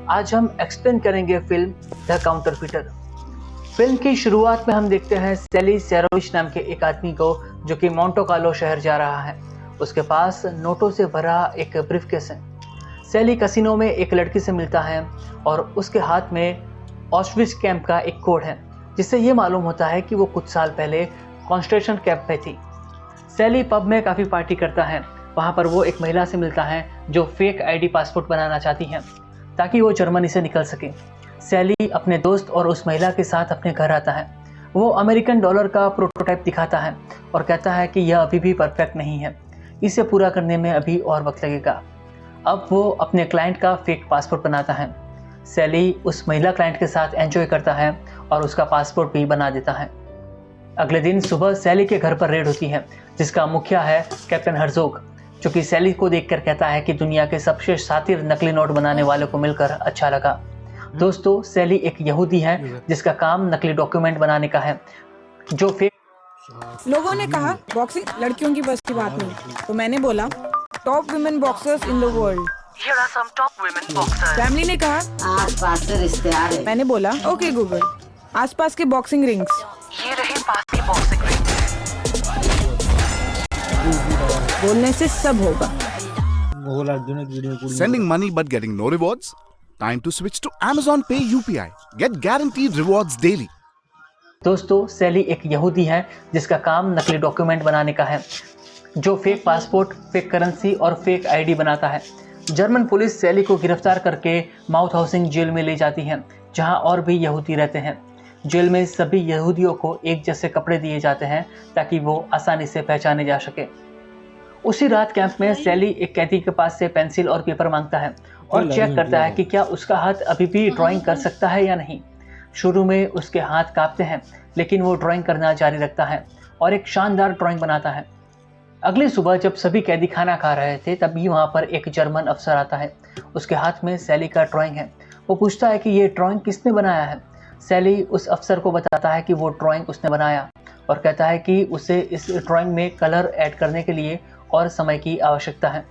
आज हम एक्सप्लेन करेंगे फिल्म द काउंटरफीटर। फिल्म की शुरुआत में हम देखते हैं सैली सेरोविच नाम के एक आदमी को जो कि मोंटे कार्लो शहर जा रहा है। उसके पास नोटों से भरा एक ब्रीफकेस है। सैली कैसीनो में एक लड़की से मिलता है और उसके हाथ में ऑस्ट्रिच कैंप का एक कोड है, जिससे ये मालूम होता है कि वो कुछ साल पहले कॉन्सेंट्रेशन कैंप में थी। सैली पब में काफ़ी पार्टी करता है। वहाँ पर वो एक महिला से मिलता है जो फेक आईडी पासपोर्ट बनाना चाहती है ताकि वो जर्मनी से निकल सके। सैली अपने दोस्त और उस महिला के साथ अपने घर आता है। वो अमेरिकन डॉलर का प्रोटोटाइप दिखाता है और कहता है कि यह अभी भी परफेक्ट नहीं है, इसे पूरा करने में अभी और वक्त लगेगा। अब वो अपने क्लाइंट का फेक पासपोर्ट बनाता है। सैली उस महिला क्लाइंट के साथ एंजॉय करता है और उसका पासपोर्ट भी बना देता है। अगले दिन सुबह सैली के घर पर रेड होती है, जिसका मुखिया है कैप्टन हर्जोग, जो कि सैली को देखकर कहता है कि दुनिया के सबसे शातिर नकली नोट बनाने वाले को मिलकर अच्छा लगा। दोस्तों, सैली एक यहूदी है जिसका काम नकली डॉक्यूमेंट बनाने का है जो फेक। लोगों ने कहा बॉक्सिंग लड़कियों की बस की बात नहीं, तो मैंने बोला top women boxers in the world. Here are some top women boxers. Family ने कहा आस-पास से रिश्ते आ रहे। मैंने बोला ओके गूगल, आसपास के बॉक्सिंग रिंग्स। ये रहे पास की बॉक्सिंग रिंग। बोलने से सब होगा। Sending money but getting no rewards? Time to switch to Amazon Pay UPI. Get guaranteed rewards daily. दोस्तों, सैली एक यहूदी है जिसका काम नकली डॉक्यूमेंट बनाने का है, जो फेक पासपोर्ट, फेक करेंसी और फेक आईडी बनाता है। जर्मन पुलिस सैली को गिरफ्तार करके माउथ हाउसिंग जेल में ले जाती है, जहां और भी यहूदी रहते हैं। जेल में सभी यहूदियों को एक जैसे कपड़े दिए जाते हैं ताकि वो आसानी से पहचाने जा सके। उसी रात कैंप में सैली एक कैदी के पास से पेंसिल और पेपर मांगता है और चेक करता है कि क्या उसका हाथ अभी भी ड्राइंग कर सकता है या नहीं। शुरू में उसके हाथ कांपते हैं, लेकिन वो ड्राइंग करना जारी रखता है और एक शानदार ड्राइंग बनाता है। अगली सुबह जब सभी कैदी खाना खा रहे थे, तभी वहाँ पर एक जर्मन अफसर आता है। उसके हाथ में सैली का ड्राइंग है। वो पूछता है कि ये ड्राइंग किसने बनाया है। सैली उस अफसर को बताता है कि वो ड्राइंग उसने बनाया और कहता है कि उसे इस ड्राइंग में कलर ऐड करने के लिए और समय की आवश्यकता है,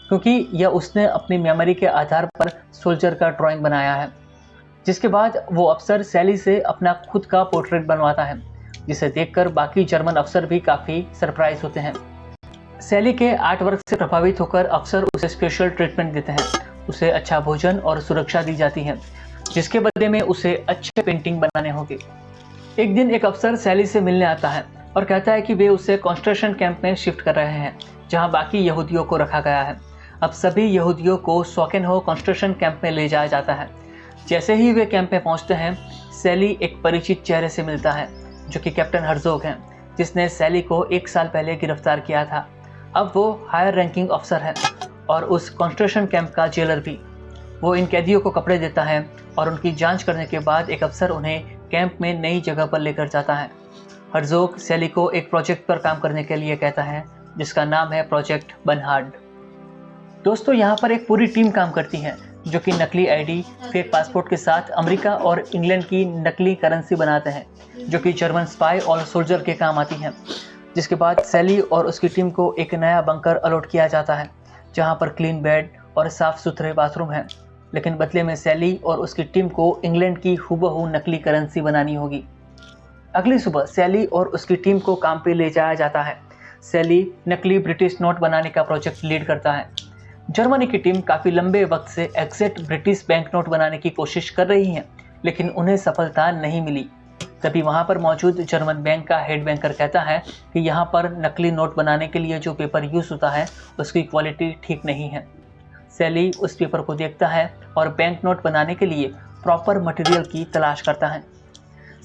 क्योंकि यह उसने अपनी मेमोरी के आधार पर सोल्जर का ड्राइंग बनाया है। जिसके बाद वो अफसर सैली से अपना खुद का पोर्ट्रेट बनवाता है, जिसे देखकर बाकी जर्मन अफसर भी काफ़ी सरप्राइज होते हैं। सैली के आर्ट वर्क से प्रभावित होकर अफसर उसे स्पेशल ट्रीटमेंट देते हैं। उसे अच्छा भोजन और सुरक्षा दी जाती है, जिसके बदले में उसे अच्छे पेंटिंग बनाने होंगे। एक दिन एक अफसर सैली से मिलने आता है और कहता है कि वे उसे कॉन्सेंट्रेशन कैंप में शिफ्ट कर रहे हैं, जहां बाकी यहूदियों को रखा गया है। अब सभी यहूदियों को सॉकेनहो कॉन्सेंट्रेशन कैंप में ले जाया जाता है। जैसे ही वे कैंप में पहुंचते हैं, सैली एक परिचित चेहरे से मिलता है, जो कि कैप्टन हर्जोग हैं, जिसने सैली को 1 साल पहले गिरफ्तार किया था। अब वो हायर रैंकिंग अफसर है और उस कॉन्सेंट्रेशन कैंप का जेलर भी। वो इन कैदियों को कपड़े देता है और उनकी जांच करने के बाद एक अफसर उन्हें कैंप में नई जगह पर लेकर जाता है। हर्जोग सैली को एक प्रोजेक्ट पर काम करने के लिए कहता है, जिसका नाम है प्रोजेक्ट बर्नहार्ड। दोस्तों, यहाँ पर एक पूरी टीम काम करती है जो कि नकली आईडी, फेक पासपोर्ट के साथ अमेरिका और इंग्लैंड की नकली करेंसी बनाते हैं, जो कि जर्मन स्पाई और सोल्जर के काम आती हैं। जिसके बाद सैली और उसकी टीम को एक नया बंकर अलॉट किया जाता है, जहाँ पर क्लीन बेड और साफ सुथरे बाथरूम हैं। लेकिन बदले में सैली और उसकी टीम को इंग्लैंड की हूबहू नकली करेंसी बनानी होगी। अगली सुबह सैली और उसकी टीम को काम पे ले जाया जाता है। सैली नकली ब्रिटिश नोट बनाने का प्रोजेक्ट लीड करता है। जर्मनी की टीम काफ़ी लंबे वक्त से एग्जैक्ट ब्रिटिश बैंक नोट बनाने की कोशिश कर रही है, लेकिन उन्हें सफलता नहीं मिली। तभी वहाँ पर मौजूद जर्मन बैंक का हेड बैंकर कहता है कि यहाँ पर नकली नोट बनाने के लिए जो पेपर यूज़ होता है उसकी क्वालिटी ठीक नहीं है। सैली उस पेपर को देखता है और बैंक नोट बनाने के लिए प्रॉपर मटेरियल की तलाश करता है।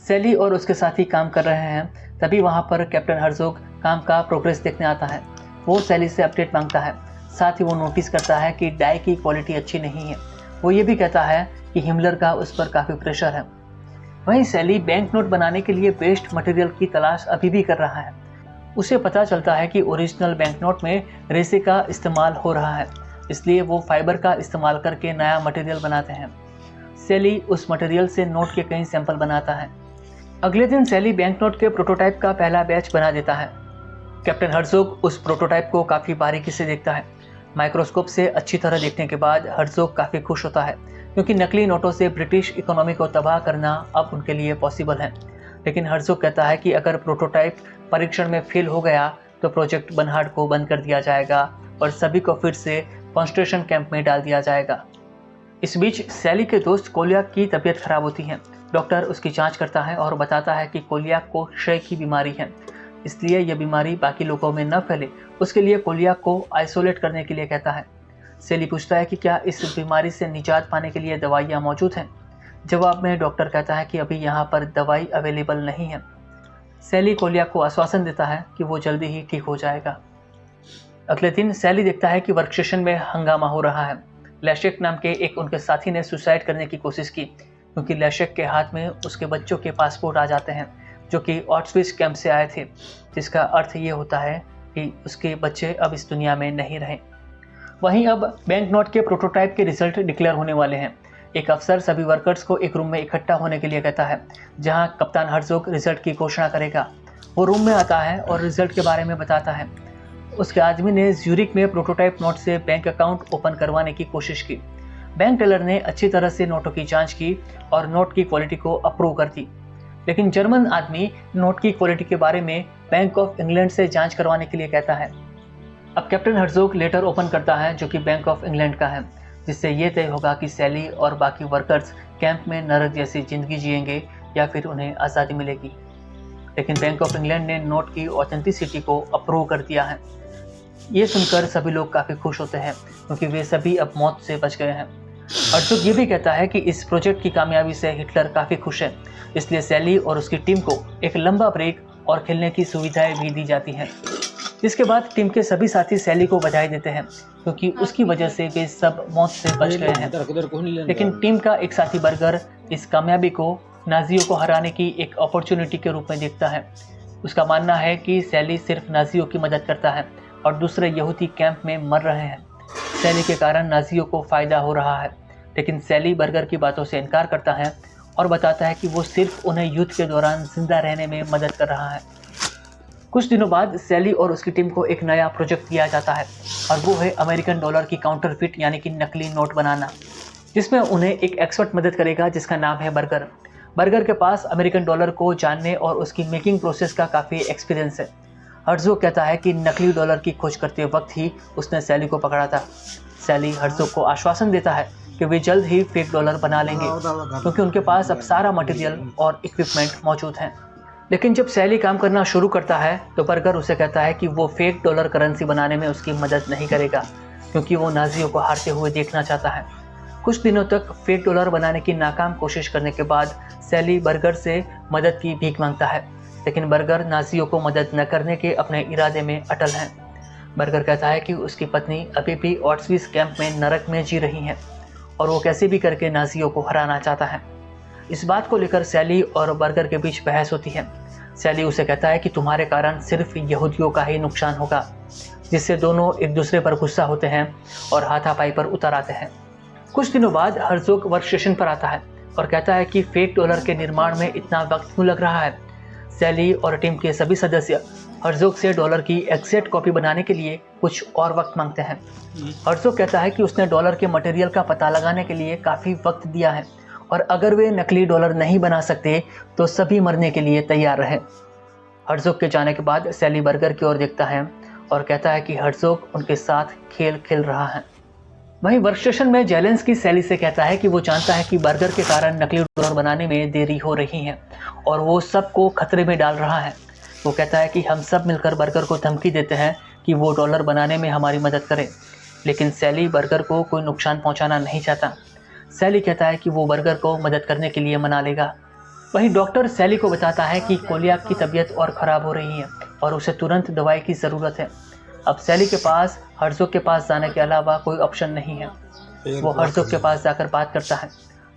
सैली और उसके साथी काम कर रहे हैं, तभी वहाँ पर कैप्टन हर्जोग काम का प्रोग्रेस देखने आता है। वो सैली से अपडेट मांगता है। साथ ही वो नोटिस करता है कि डाई की क्वालिटी अच्छी नहीं है। वो ये भी कहता है कि हिमलर का उस पर काफ़ी प्रेशर है। वहीं सैली बैंक नोट बनाने के लिए वेस्ट मटेरियल की तलाश अभी भी कर रहा है। उसे पता चलता है कि ओरिजिनल बैंक नोट में रेसे का इस्तेमाल हो रहा है, इसलिए वो फाइबर का इस्तेमाल करके नया मटेरियल बनाते हैं। सैली उस मटेरियल से नोट के कई सैंपल बनाता है। अगले दिन सैली बैंक नोट के प्रोटोटाइप का पहला बैच बना देता है। कैप्टन हर्जोग उस प्रोटोटाइप को काफ़ी बारीकी से देखता है। माइक्रोस्कोप से अच्छी तरह देखने के बाद हर्जोग काफ़ी खुश होता है क्योंकि नकली नोटों से ब्रिटिश इकोनॉमी को तबाह करना अब उनके लिए पॉसिबल है। लेकिन हर्जोग कहता है कि अगर प्रोटोटाइप परीक्षण में फेल हो गया तो प्रोजेक्ट बर्नहार्ड को बंद कर दिया जाएगा और सभी को फिर से कंसंट्रेशन कैंप में डाल दिया जाएगा। इस बीच सैली के दोस्त कोलियाक की तबीयत खराब होती है। डॉक्टर उसकी जांच करता है और बताता है कि कोलियाक को क्षय की बीमारी है, इसलिए यह बीमारी बाकी लोगों में न फैले उसके लिए कोलियाक को आइसोलेट करने के लिए कहता है। सैली पूछता है कि क्या इस बीमारी से निजात पाने के लिए दवाइयाँ मौजूद हैं। जवाब में डॉक्टर कहता है कि अभी यहाँ पर दवाई अवेलेबल नहीं है। सैली कोलियाक को आश्वासन देता है कि वो जल्दी ही ठीक हो जाएगा। अगले दिन सैली देखता है कि वर्क स्टेशन में हंगामा हो रहा है। लेशेक नाम के एक उनके साथी ने सुसाइड करने की कोशिश की क्योंकि लेशेक के हाथ में उसके बच्चों के पासपोर्ट आ जाते हैं जो कि ऑट्सविच कैंप से आए थे, जिसका अर्थ ये होता है कि उसके बच्चे अब इस दुनिया में नहीं रहे। वहीं अब बैंक नोट के प्रोटोटाइप के रिजल्ट डिक्लेयर होने वाले हैं। एक अफसर सभी वर्कर्स को एक रूम में इकट्ठा होने के लिए कहता है जहां कप्तान हर्जोग रिजल्ट की घोषणा करेगा। वो रूम में आता है और रिजल्ट के बारे में बताता है। उसके आदमी ने ज्यूरिक में प्रोटोटाइप नोट से बैंक अकाउंट ओपन करवाने की कोशिश की। बैंक टेलर ने अच्छी तरह से नोटों की जांच की और नोट की क्वालिटी को अप्रूव कर दी, लेकिन जर्मन आदमी नोट की क्वालिटी के बारे में बैंक ऑफ इंग्लैंड से जांच करवाने के लिए कहता है। अब कैप्टन हर्जोग लेटर ओपन करता है जो कि बैंक ऑफ इंग्लैंड का है, जिससे ये तय होगा कि सैली और बाकी वर्कर्स कैंप में नरक जैसी जिंदगी जिएंगे या फिर उन्हें आज़ादी मिलेगी। लेकिन बैंक ऑफ इंग्लैंड ने नोट की ऑथेंटिसिटी को अप्रूव कर दिया है। ये सुनकर सभी लोग काफ़ी खुश होते हैं क्योंकि वे सभी अब मौत से बच गए हैं। हर्जोग ये भी कहता है कि इस प्रोजेक्ट की कामयाबी से हिटलर काफ़ी खुश है, इसलिए सैली और उसकी टीम को एक लंबा ब्रेक और खेलने की सुविधाएं भी दी जाती हैं। इसके बाद टीम के सभी साथी सैली को बधाई देते हैं क्योंकि उसकी वजह से वे सब मौत से बच गए हैं। लेकिन टीम का एक साथी बर्गर इस कामयाबी को नाजियों को हराने की एक अपॉर्चुनिटी के रूप में देखता है। उसका मानना है कि सैली सिर्फ नाजियों की मदद करता है और दूसरे यहूदी कैंप में मर रहे हैं। सैली के कारण नाजियों को फ़ायदा हो रहा है, लेकिन सैली बर्गर की बातों से इनकार करता है और बताता है कि वो सिर्फ उन्हें युद्ध के दौरान जिंदा रहने में मदद कर रहा है। कुछ दिनों बाद सैली और उसकी टीम को एक नया प्रोजेक्ट दिया जाता है और वो है अमेरिकन डॉलर की काउंटरफिट यानी कि नकली नोट बनाना, जिसमें उन्हें एक एक्सपर्ट मदद करेगा जिसका नाम है बर्गर। बर्गर के पास अमेरिकन डॉलर को जानने और उसकी मेकिंग प्रोसेस का काफ़ी एक्सपीरियंस है। हर्जोग कहता है कि नकली डॉलर की खोज करते वक्त ही उसने सैली को पकड़ा था। सैली हर्जोग को आश्वासन देता है कि वे जल्द ही फेक डॉलर बना लेंगे क्योंकि उनके पास अब सारा मटेरियल और इक्विपमेंट मौजूद हैं। लेकिन जब सैली काम करना शुरू करता है तो बर्गर उसे कहता है कि वो फेक डॉलर करेंसी बनाने में उसकी मदद नहीं करेगा क्योंकि वो नाजियों को हारते हुए देखना चाहता है। कुछ दिनों तक फेक डॉलर बनाने की नाकाम कोशिश करने के बाद सैली बर्गर से मदद की भीख मांगता है, लेकिन बर्गर नाजियों को मदद न करने के अपने इरादे में अटल हैं। बर्गर कहता है कि उसकी पत्नी अभी भी ऑट्सविच कैंप में नरक में जी रही हैं और वो कैसे भी करके नाजियों को हराना चाहता है। इस बात को लेकर सैली और बर्गर के बीच बहस होती है। सैली उसे कहता है कि तुम्हारे कारण सिर्फ यहूदियों का ही नुकसान होगा, जिससे दोनों एक दूसरे पर गुस्सा होते हैं और हाथापाई पर उतर आते हैं। कुछ दिनों बाद हर्जोग वर्क स्टेशन पर आता है और कहता है कि फेक डॉलर के निर्माण में इतना वक्त क्यों लग रहा है। सैली और टीम के सभी सदस्य हर्जोग से डॉलर की एग्जैक्ट कॉपी बनाने के लिए कुछ और वक्त मांगते हैं। हर्जोग कहता है कि उसने डॉलर के मटेरियल का पता लगाने के लिए काफ़ी वक्त दिया है और अगर वे नकली डॉलर नहीं बना सकते तो सभी मरने के लिए तैयार रहे। हर्जोग के जाने के बाद सैली बर्गर की ओर देखता है और कहता है कि हर्जोग उनके साथ खेल खेल रहा है। वहीं वर्क स्टेशन में जेलेंस्की सैली से कहता है कि वो जानता है कि बर्गर के कारण नकली डॉलर बनाने में देरी हो रही है और वो सबको खतरे में डाल रहा है। वो कहता है कि हम सब मिलकर बर्गर को धमकी देते हैं कि वो डॉलर बनाने में हमारी मदद करे, लेकिन सैली बर्गर को कोई नुकसान पहुंचाना नहीं चाहता। सैली कहता है कि वो बर्गर को मदद करने के लिए मना लेगा। वहीं डॉक्टर सैली को बताता है कि कोलियाक की तबीयत और ख़राब हो रही है और उसे तुरंत दवाई की ज़रूरत है। अब सैली के पास हर्जोग के पास जाने के अलावा कोई ऑप्शन नहीं है। वो हर्जोग के पास जाकर बात करता है।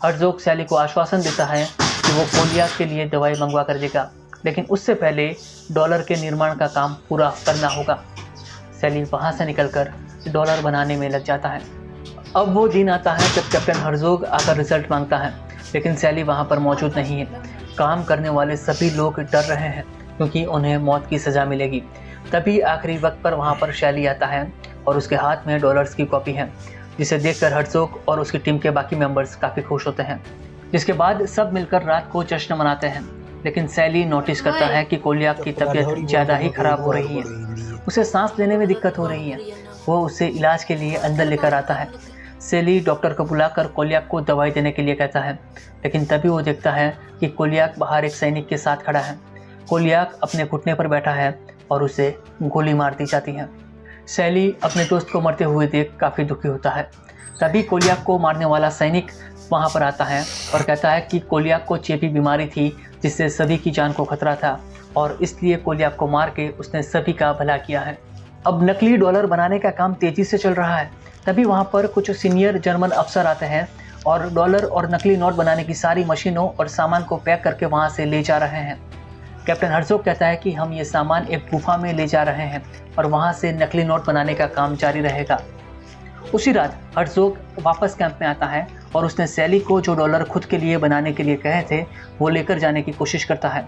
हर्जोग सैली को आश्वासन देता है कि वो कोलियाक के लिए दवाई मंगवा कर देगा, लेकिन उससे पहले डॉलर के निर्माण का काम पूरा करना होगा। सैली वहाँ से निकलकर डॉलर बनाने में लग जाता है। अब वो दिन आता है जब कैप्टन हर्जोग आकर रिजल्ट मांगता है, लेकिन सैली वहाँ पर मौजूद नहीं है। काम करने वाले सभी लोग डर रहे हैं क्योंकि उन्हें मौत की सज़ा मिलेगी। तभी आखिरी वक्त पर वहाँ पर सैली आता है और उसके हाथ में डॉलर्स की कॉपी है, जिसे देखकर हर्ज़ोग और उसकी टीम के बाकी मेंबर्स काफ़ी खुश होते हैं। जिसके बाद सब मिलकर रात को जश्न मनाते हैं, लेकिन सैली नोटिस करता है कि कोलियाक की तबीयत ज़्यादा ही खराब हो रही है। उसे सांस लेने में दिक्कत हो रही है। वो उसे इलाज के लिए अंदर लेकर आता है। सैली डॉक्टर को बुलाकर कोलियाक को दवाई देने के लिए कहता है, लेकिन तभी वो देखता है कि कोलियाक बाहर एक सैनिक के साथ खड़ा है। कोलियाक अपने घुटने पर बैठा है और उसे गोली मार दी जाती है। सैली अपने दोस्त को मरते हुए देख काफ़ी दुखी होता है। तभी कोलियाक को मारने वाला सैनिक वहाँ पर आता है और कहता है कि कोलियाक को चेपी बीमारी थी, जिससे सभी की जान को खतरा था और इसलिए कोलियाक को मार के उसने सभी का भला किया है। अब नकली डॉलर बनाने का काम तेज़ी से चल रहा है। तभी वहाँ पर कुछ सीनियर जर्मन अफसर आते हैं और डॉलर और नकली नोट बनाने की सारी मशीनों और सामान को पैक करके वहाँ से ले जा रहे हैं। कैप्टन हर्ज़ोग कहता है कि हम ये सामान एक गुफा में ले जा रहे हैं और वहाँ से नकली नोट बनाने का काम जारी रहेगा। उसी रात हर्ज़ोग वापस कैंप में आता है और उसने सैली को जो डॉलर खुद के लिए बनाने के लिए कहे थे वो लेकर जाने की कोशिश करता है,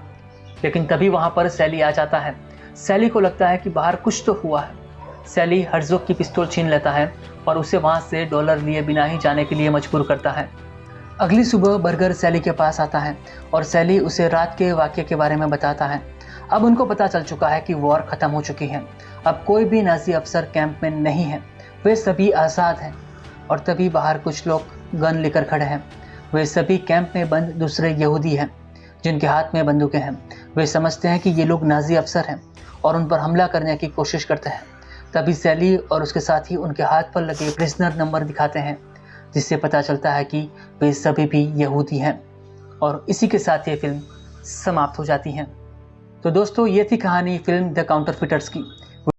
लेकिन तभी वहाँ पर सैली आ जाता है। सैली को लगता है कि बाहर कुछ तो हुआ है। सैली हर्ज़ोग की पिस्तौल छीन लेता है और उसे वहाँ से डॉलर लिए बिना ही जाने के लिए मजबूर करता है। अगली सुबह बर्गर सैली के पास आता है और सैली उसे रात के वाक़ये के बारे में बताता है। अब उनको पता चल चुका है कि वॉर ख़त्म हो चुकी है। अब कोई भी नाज़ी अफसर कैंप में नहीं है, वे सभी आज़ाद हैं। और तभी बाहर कुछ लोग गन लेकर खड़े हैं। वे सभी कैंप में बंद दूसरे यहूदी हैं जिनके हाथ में बंदूकें हैं। वे समझते हैं कि ये लोग नाज़ी अफसर हैं और उन पर हमला करने की कोशिश करते हैं। तभी सैली और उसके साथी उनके हाथ पर लगे प्रिजनर नंबर दिखाते हैं, जिससे पता चलता है कि वे सभी भी यहूदी हैं। और इसी के साथ ये फिल्म समाप्त हो जाती है। तो दोस्तों, ये थी कहानी फिल्म द काउंटरफिटर्स की।